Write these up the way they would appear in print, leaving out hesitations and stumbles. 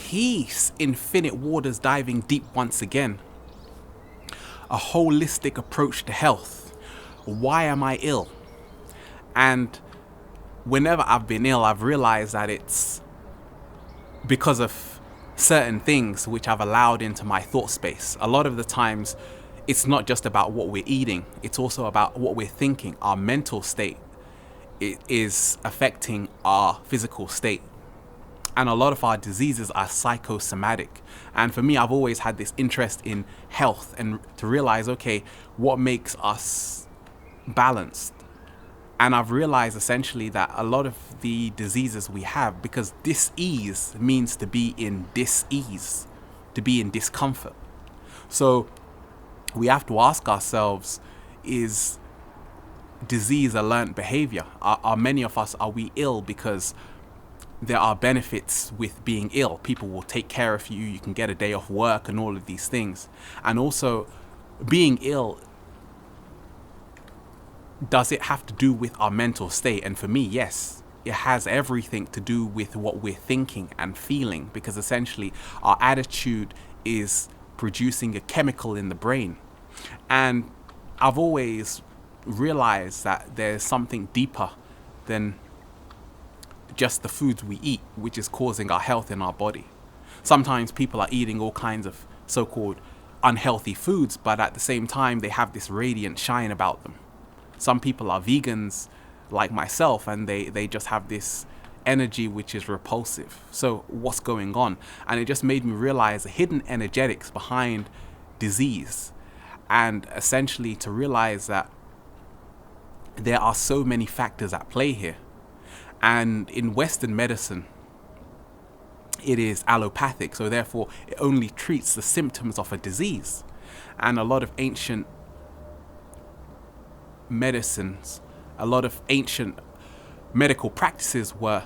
Peace, infinite waters diving deep once again. A holistic approach to health. Why am I ill? And whenever I've been ill, I've realized that it's because of certain things which I've allowed into my thought space. A lot of the times, it's not just about what we're eating, it's also about what we're thinking. Our mental state is affecting our physical state. And a lot of our diseases are psychosomatic. And for me, I've always had this interest in health and to realize, okay, what makes us balanced? And I've realized essentially that a lot of the diseases we have, because dis-ease means to be in dis-ease, to be in discomfort. So we have to ask ourselves, is disease a learned behavior? Are many of us, are we ill because there are benefits with being ill? People will take care of you, you can get a day off work and all of these things. And also, being ill, does it have to do with our mental state? And for me, yes, it has everything to do with what we're thinking and feeling, because essentially our attitude is producing a chemical in the brain. And I've always realized that there's something deeper than just the foods we eat, which is causing our health in our body. Sometimes people are eating all kinds of so-called unhealthy foods, but at the same time, they have this radiant shine about them. Some people are vegans like myself, and they just have this energy which is repulsive. So what's going on? And it just made me realize the hidden energetics behind disease, and essentially to realize that there are so many factors at play here. And in Western medicine, it is allopathic, so therefore it only treats the symptoms of a disease. And a lot of ancient medicines, a lot of ancient medical practices were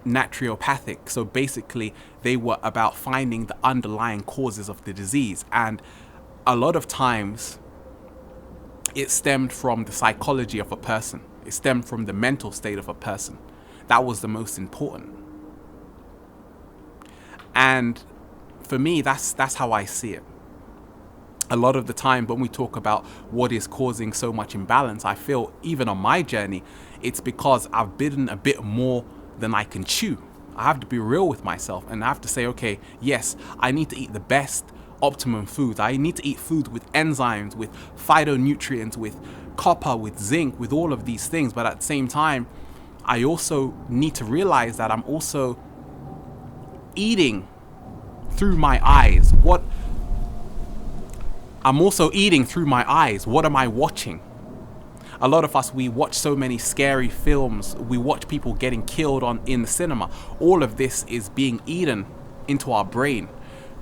naturopathic. So basically they were about finding the underlying causes of the disease. And a lot of times it stemmed from the psychology of a person. It stemmed from the mental state of a person. That was the most important. And for me, that's how I see it. A lot of the time when we talk about what is causing so much imbalance, I feel even on my journey, it's because I've bitten a bit more than I can chew. I have to be real with myself, and I have to say, okay, yes, I need to eat the best optimum foods. I need to eat food with enzymes, with phytonutrients, with copper, with zinc, with all of these things. But at the same time, I also need to realize that I'm also eating through my eyes. I'm also eating through my eyes. What am I watching? A lot of us, we watch so many scary films. We watch people getting killed in the cinema. All of this is being eaten into our brain,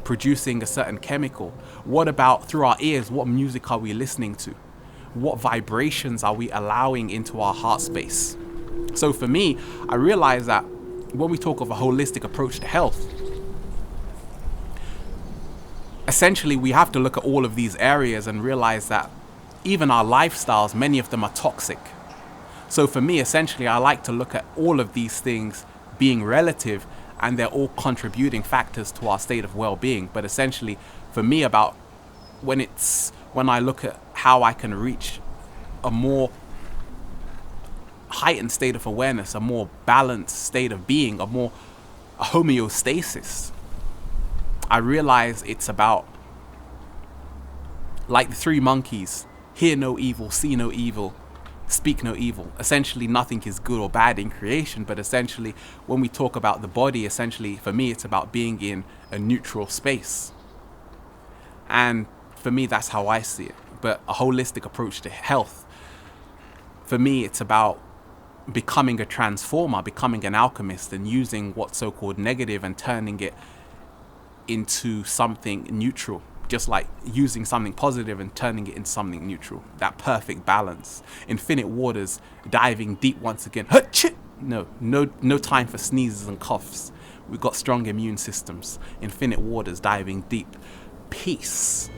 producing a certain chemical. What about through our ears? What music are we listening to? What vibrations are we allowing into our heart space? So for me, I realize that when we talk of a holistic approach to health, essentially we have to look at all of these areas and realize that even our lifestyles, many of them are toxic. So for me, essentially, I like to look at all of these things being relative, and they're all contributing factors to our state of well-being. But essentially, for me, about when I look at how I can reach a more heightened state of awareness, a more balanced state of being, a homeostasis, I realize it's about, like the three monkeys, hear no evil, see no evil, speak no evil. Essentially, nothing is good or bad in creation, but essentially, when we talk about the body, essentially, for me, it's about being in a neutral space. And for me, that's how I see it. But a holistic approach to health, for me, it's about becoming a transformer, becoming an alchemist, and using what's so-called negative and turning it into something neutral. Just like using something positive and turning it into something neutral. That perfect balance. Infinite waters, diving deep once again. No time for sneezes and coughs. We've got strong immune systems. Infinite waters, diving deep. Peace.